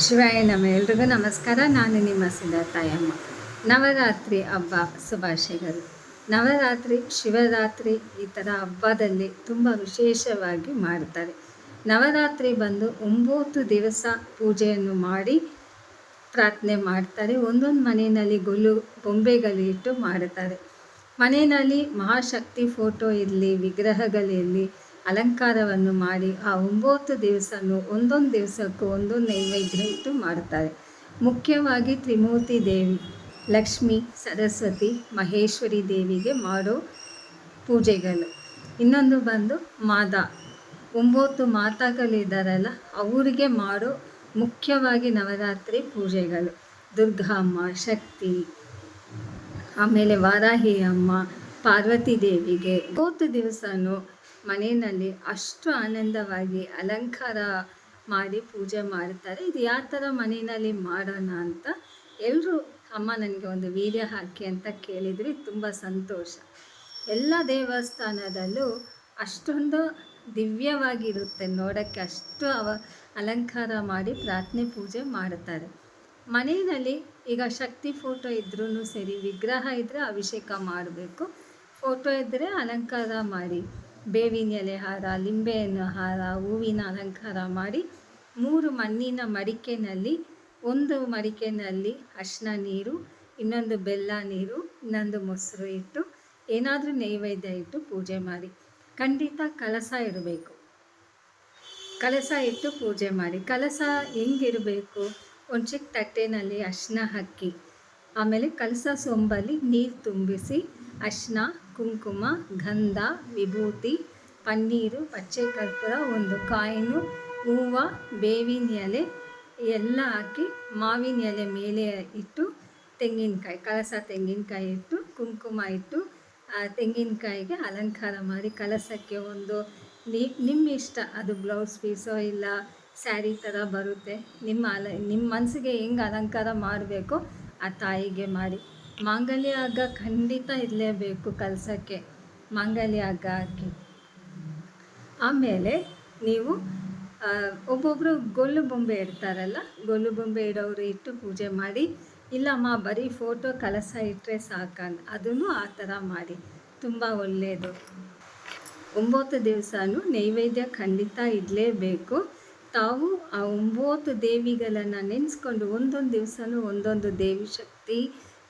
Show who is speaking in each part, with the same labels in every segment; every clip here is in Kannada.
Speaker 1: ಶಿವಾಯ ನಮ ಎಲ್ರಿಗೂ ನಮಸ್ಕಾರ. ನಾನು ನಿಮ್ಮ ಸಿದ್ಧಾರ್ಥಯಮ್ಮ. ನವರಾತ್ರಿ ಹಬ್ಬ ಶುಭಾಶಯಗಳು. ನವರಾತ್ರಿ, ಶಿವರಾತ್ರಿ ಈ ಥರ ಹಬ್ಬದಲ್ಲಿ ತುಂಬ ವಿಶೇಷವಾಗಿ ಮಾಡ್ತಾರೆ. ನವರಾತ್ರಿ ಬಂದು 9 ದಿವಸ ಪೂಜೆಯನ್ನು ಮಾಡಿ ಪ್ರಾರ್ಥನೆ ಮಾಡ್ತಾರೆ. ಒಂದೊಂದು ಮನೆಯಲ್ಲಿ ಬೊಂಬೆಗಳಿಟ್ಟು ಮಾಡುತ್ತಾರೆ. ಮನೆಯಲ್ಲಿ ಮಹಾಶಕ್ತಿ ಫೋಟೋ ಇರಲಿ, ವಿಗ್ರಹಗಳಿರಲಿ, ಅಲಂಕಾರವನ್ನು ಮಾಡಿ ಆ 9 ದಿವಸನೂ ಒಂದೊಂದು ದಿವಸಕ್ಕೂ ಒಂದೊಂದು ನೈವೇದ್ಯ ಇಟ್ಟು ಮಾಡ್ತಾರೆ. ಮುಖ್ಯವಾಗಿ ತ್ರಿಮೂರ್ತಿ ದೇವಿ, ಲಕ್ಷ್ಮಿ, ಸರಸ್ವತಿ, ಮಹೇಶ್ವರಿ ದೇವಿಗೆ ಮಾಡೋ ಪೂಜೆಗಳು. ಇನ್ನೊಂದು ಬಂದು ಮಾತಾ, 9 ಮಾತಾಗಳಿದ್ದಾರಲ್ಲ ಅವರಿಗೆ ಮಾಡೋ ಮುಖ್ಯವಾಗಿ ನವರಾತ್ರಿ ಪೂಜೆಗಳು. ದುರ್ಗಾಮ್ಮ, ಶಕ್ತಿ, ಆಮೇಲೆ ವಾರಾಹಿ ಅಮ್ಮ, ಪಾರ್ವತಿ ದೇವಿಗೆ 9 ದಿವಸನೂ ಮನೆಯಲ್ಲಿ ಅಷ್ಟು ಆನಂದವಾಗಿ ಅಲಂಕಾರ ಮಾಡಿ ಪೂಜೆ ಮಾಡ್ತಾರೆ. ಇದು ಯಾವ ಥರ ಮನೆಯಲ್ಲಿ ಮಾಡೋಣ ಅಂತ ಎಲ್ಲರೂ ಅಮ್ಮ ನನಗೆ ಒಂದು ವೀಡಿಯೋ ಹಾಕಿ ಅಂತ ಕೇಳಿದ್ರಿ. ತುಂಬ ಸಂತೋಷ. ಎಲ್ಲ ದೇವಸ್ಥಾನದಲ್ಲೂ ಅಷ್ಟೊಂದು ದಿವ್ಯವಾಗಿರುತ್ತೆ ನೋಡೋಕ್ಕೆ, ಅಷ್ಟು ಅಲಂಕಾರ ಮಾಡಿ ಪ್ರಾರ್ಥನೆ ಪೂಜೆ ಮಾಡುತ್ತಾರೆ. ಮನೆಯಲ್ಲಿ ಈಗ ಶಕ್ತಿ ಫೋಟೋ ಇದ್ರೂ ಸರಿ, ವಿಗ್ರಹ ಇದ್ದರೆ ಅಭಿಷೇಕ ಮಾಡಬೇಕು, ಫೋಟೋ ಇದ್ದರೆ ಅಲಂಕಾರ ಮಾಡಿ ಬೇವಿನ ಎಲೆ ಹಾರ, ಲಿಂಬೆಹಣ್ಣು ಹಾರ, ಹೂವಿನ ಅಲಂಕಾರ ಮಾಡಿ 3 ಮಣ್ಣಿನ ಮಡಿಕೆಯಲ್ಲಿ, ಒಂದು ಮಡಿಕೆಯಲ್ಲಿ ಅರಿಶಿನ ನೀರು, ಇನ್ನೊಂದು ಬೆಲ್ಲ ನೀರು, ಇನ್ನೊಂದು ಮೊಸರು ಇಟ್ಟು ಏನಾದರೂ ನೈವೇದ್ಯ ಇಟ್ಟು ಪೂಜೆ ಮಾಡಿ. ಖಂಡಿತ ಕಲಶ ಇಡಬೇಕು. ಕಲಶ ಇಟ್ಟು ಪೂಜೆ ಮಾಡಿ. ಕಲಶ ಹೆಂಗಿರಬೇಕು? ಒಂದು ಚಿಕ್ಕ ತಟ್ಟೆಯಲ್ಲಿ ಅರಿಶಿನ ಹಾಕಿ, ಆಮೇಲೆ ಕಲಶ ಸೊಂಬಲ್ಲಿ ನೀರು ತುಂಬಿಸಿ ಅರಿಶಿನ, ಕುಂಕುಮ, ಗಂಧ, ವಿಭೂತಿ, ಪನ್ನೀರು, ಪಚ್ಚೆ ಕರ್ಪೂರ, ಒಂದು ಕಾಯಿನು, ಹೂವು, ಬೇವಿನ ಎಲೆ ಎಲ್ಲ ಹಾಕಿ ಮಾವಿನ ಎಲೆ ಮೇಲೆ ಇಟ್ಟು ತೆಂಗಿನಕಾಯಿ, ಕಲಶ ತೆಂಗಿನಕಾಯಿ ಇಟ್ಟು ಕುಂಕುಮ ಇಟ್ಟು ತೆಂಗಿನಕಾಯಿಗೆ ಅಲಂಕಾರ ಮಾಡಿ ಕಲಶಕ್ಕೆ ಒಂದು ನಿಮ್ಮ ಇಷ್ಟ, ಅದು ಬ್ಲೌಸ್ ಪೀಸೋ ಇಲ್ಲ ಸ್ಯಾರಿ ಥರ ಬರುತ್ತೆ, ನಿಮ್ಮ ಮನಸ್ಸಿಗೆ ಹೆಂಗೆ ಅಲಂಕಾರ ಮಾಡಬೇಕೋ ಆ ತಾಯಿಗೆ ಮಾಡಿ. ಮಾಂಗಲ್ಯ ಹಗ್ಗ ಖಂಡಿತ ಇರಲೇಬೇಕು ಕಲಶಕ್ಕೆ, ಮಾಂಗಲ್ಯ ಹಗ್ಗ ಹಾಕಿ. ಆಮೇಲೆ ನೀವು ಒಬ್ಬೊಬ್ಬರು ಗೊಲ್ಲು ಬೊಂಬೆ ಇಡ್ತಾರಲ್ಲ, ಗೊಲ್ಲು ಬೊಂಬೆ ಇಡೋರು ಇಟ್ಟು ಪೂಜೆ ಮಾಡಿ. ಇಲ್ಲಮ್ಮ ಬರೀ ಫೋಟೋ ಕಲಶ ಇಟ್ಟರೆ ಸಾಕಂತ ಅದನ್ನು ಆ ಥರ ಮಾಡಿ. ತುಂಬ ಒಳ್ಳೆಯದು. 9 ದಿವಸನೂ ನೈವೇದ್ಯ ಖಂಡಿತ ಇಡಲೇಬೇಕು. ತಾವು ಆ 9 ದೇವಿಗಳನ್ನು ನೆನೆಸ್ಕೊಂಡು ಒಂದೊಂದು ದಿವಸನೂ ಒಂದೊಂದು ದೇವಿ ಶಕ್ತಿ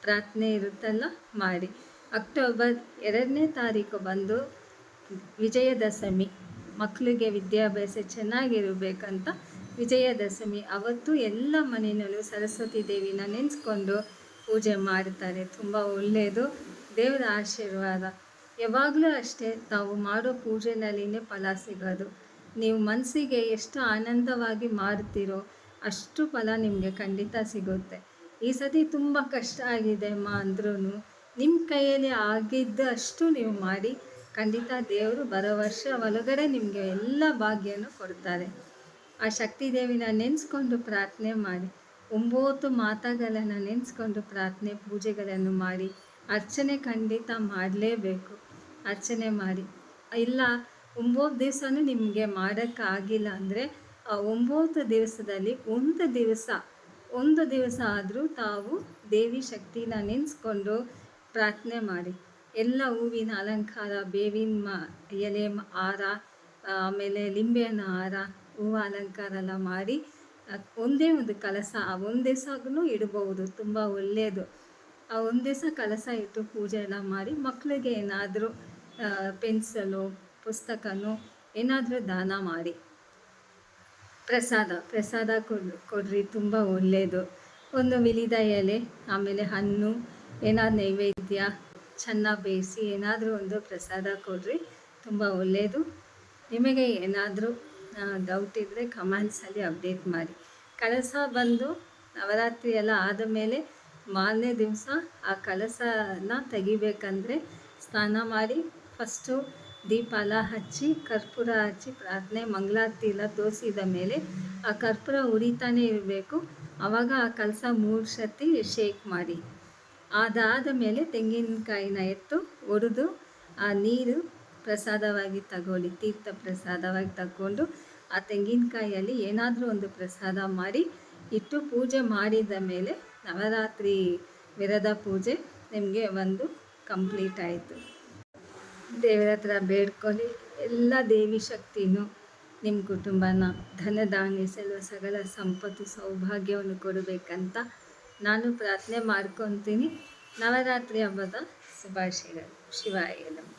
Speaker 1: ಪ್ರಾರ್ಥನೆ ಇರುತ್ತಲ್ಲ ಮಾಡಿ. ಅಕ್ಟೋಬರ್ 2ನೇ ತಾರೀಕು ಬಂದು ವಿಜಯದಶಮಿ. ಮಕ್ಕಳಿಗೆ ವಿದ್ಯಾಭ್ಯಾಸ ಚೆನ್ನಾಗಿರಬೇಕಂತ ವಿಜಯದಶಮಿ ಅವತ್ತು ಎಲ್ಲ ಮನೆಯಲ್ಲೂ ಸರಸ್ವತಿ ದೇವಿನ ನೆನೆಸ್ಕೊಂಡು ಪೂಜೆ ಮಾಡ್ತಾರೆ. ತುಂಬ ಒಳ್ಳೆಯದು. ದೇವರ ಆಶೀರ್ವಾದ ಯಾವಾಗಲೂ ಅಷ್ಟೇ, ತಾವು ಮಾಡೋ ಪೂಜೆನಲ್ಲಿನೇ ಫಲ ಸಿಗೋದು. ನೀವು ಮನಸ್ಸಿಗೆ ಎಷ್ಟು ಆನಂದವಾಗಿ ಮಾಡ್ತೀರೋ ಅಷ್ಟು ಫಲ ನಿಮಗೆ ಖಂಡಿತ ಸಿಗುತ್ತೆ. ಈ ಸತಿ ತುಂಬ ಕಷ್ಟ ಆಗಿದೆ ಅಮ್ಮ ಅಂದ್ರೂ ನಿಮ್ಮ ಕೈಯಲ್ಲಿ ಆಗಿದ್ದ ಅಷ್ಟು ನೀವು ಮಾಡಿ. ಖಂಡಿತ ದೇವರು ಬರೋ ವರ್ಷ ಒಳಗಡೆ ನಿಮಗೆ ಎಲ್ಲ ಭಾಗ್ಯನೂ ಕೊಡ್ತಾರೆ. ಆ ಶಕ್ತಿ ದೇವಿನ ನೆನೆಸ್ಕೊಂಡು ಪ್ರಾರ್ಥನೆ ಮಾಡಿ. 9 ಮಾತಾಗಳನ್ನು ನೆನೆಸ್ಕೊಂಡು ಪ್ರಾರ್ಥನೆ ಪೂಜೆಗಳನ್ನು ಮಾಡಿ. ಅರ್ಚನೆ ಖಂಡಿತ ಮಾಡಲೇಬೇಕು. ಅರ್ಚನೆ ಮಾಡಿ. ಇಲ್ಲ 9 ದಿವಸನೂ ನಿಮಗೆ ಮಾಡೋಕ್ಕಾಗಿಲ್ಲ ಅಂದರೆ ಆ 9 ದಿವಸದಲ್ಲಿ ಒಂದು ದಿವಸ ಆದರೂ ತಾವು ದೇವಿ ಶಕ್ತಿನ ನೆನೆಸ್ಕೊಂಡು ಪ್ರಾರ್ಥನೆ ಮಾಡಿ. ಎಲ್ಲ ಹೂವಿನ ಅಲಂಕಾರ, ಬೇವಿನ ಎಲೆ ಹಾರ, ಆಮೇಲೆ ಲಿಂಬೆಹಣ್ಣು ಹಾರ, ಹೂವು ಅಲಂಕಾರ ಎಲ್ಲ ಮಾಡಿ ಒಂದೇ ಒಂದು ಕಲಶ ಒಂದು ದಿವಸಗೂ ಇಡ್ಬೋದು. ತುಂಬ ಒಳ್ಳೆಯದು. ಆ ಒಂದು ದಿವಸ ಕಲಶ ಇಟ್ಟು ಪೂಜೆ ಎಲ್ಲ ಮಾಡಿ ಮಕ್ಕಳಿಗೆ ಏನಾದರೂ ಪೆನ್ಸಿಲು, ಪುಸ್ತಕನೋ ಏನಾದರೂ ದಾನ ಮಾಡಿ. ಪ್ರಸಾದ ಕೊಡ್ರಿ. ತುಂಬ ಒಳ್ಳೆಯದು. ಒಂದು ವಿಲಿದ ಎಲೆ, ಆಮೇಲೆ ಹಣ್ಣು, ಏನಾದ್ರು ನೈವೇದ್ಯ ಚೆನ್ನಾಗಿ ಬೇಯಿಸಿ ಏನಾದರೂ ಒಂದು ಪ್ರಸಾದ ಕೊಡ್ರಿ. ತುಂಬ ಒಳ್ಳೆಯದು. ನಿಮಗೆ ಏನಾದರೂ ಡೌಟ್ ಇದ್ದರೆ ಕಮೆಂಟ್ಸಲ್ಲಿ ಅಪ್ಡೇಟ್ ಮಾಡಿ. ಕಲಶ ಬಂದು ನವರಾತ್ರಿ ಎಲ್ಲ ಆದಮೇಲೆ ಮಾರನೇ ದಿವಸ ಆ ಕಲಶನ ತೆಗಿಬೇಕಂದ್ರೆ ಸ್ನಾನ ಮಾಡಿ ಫಸ್ಟು ದೀಪ ಎಲ್ಲ ಹಚ್ಚಿ ಕರ್ಪೂರ ಹಚ್ಚಿ ಪ್ರಾರ್ಥನೆ ಮಂಗಳಾರತಿ ಎಲ್ಲ ತೋರಿಸಿದ ಮೇಲೆ ಆ ಕರ್ಪೂರ ಉರಿತಾನೆ ಇರಬೇಕು. ಆವಾಗ ಆ ಕಲಶ 3 ಸತಿ ಶೇಕ್ ಮಾಡಿ. ಅದಾದ ಮೇಲೆ ತೆಂಗಿನಕಾಯಿನ ಎತ್ತು ಒಡೆದು ಆ ನೀರು ಪ್ರಸಾದವಾಗಿ ತಗೊಳ್ಳಿ. ತೀರ್ಥ ಪ್ರಸಾದವಾಗಿ ತಗೊಂಡು ಆ ತೆಂಗಿನಕಾಯಲ್ಲಿ ಏನಾದರೂ ಒಂದು ಪ್ರಸಾದ ಮಾಡಿ ಇಟ್ಟು ಪೂಜೆ ಮಾಡಿದ ಮೇಲೆ ನವರಾತ್ರಿ ವಿರದ ಪೂಜೆ ನಿಮಗೆ ಒಂದು ಕಂಪ್ಲೀಟ್ ಆಯಿತು. ದೇವರ ಹತ್ರ ಬೇಡ್ಕೊಳ್ಳಿ, ಎಲ್ಲ ದೇವಿ ಶಕ್ತಿನೂ ನಿಮ್ಮ ಕುಟುಂಬನ ಧನಧಾನ್ಯ ಸಕಲ ಸಂಪತ್ತು ಸೌಭಾಗ್ಯವನ್ನು ಕೊಡಬೇಕಂತ ನಾನು ಪ್ರಾರ್ಥನೆ ಮಾಡ್ಕೊತೀನಿ. ನವರಾತ್ರಿ ಹಬ್ಬದ ಶುಭಾಶಯಗಳು. ಶಿವಾಯ ನಮಃ.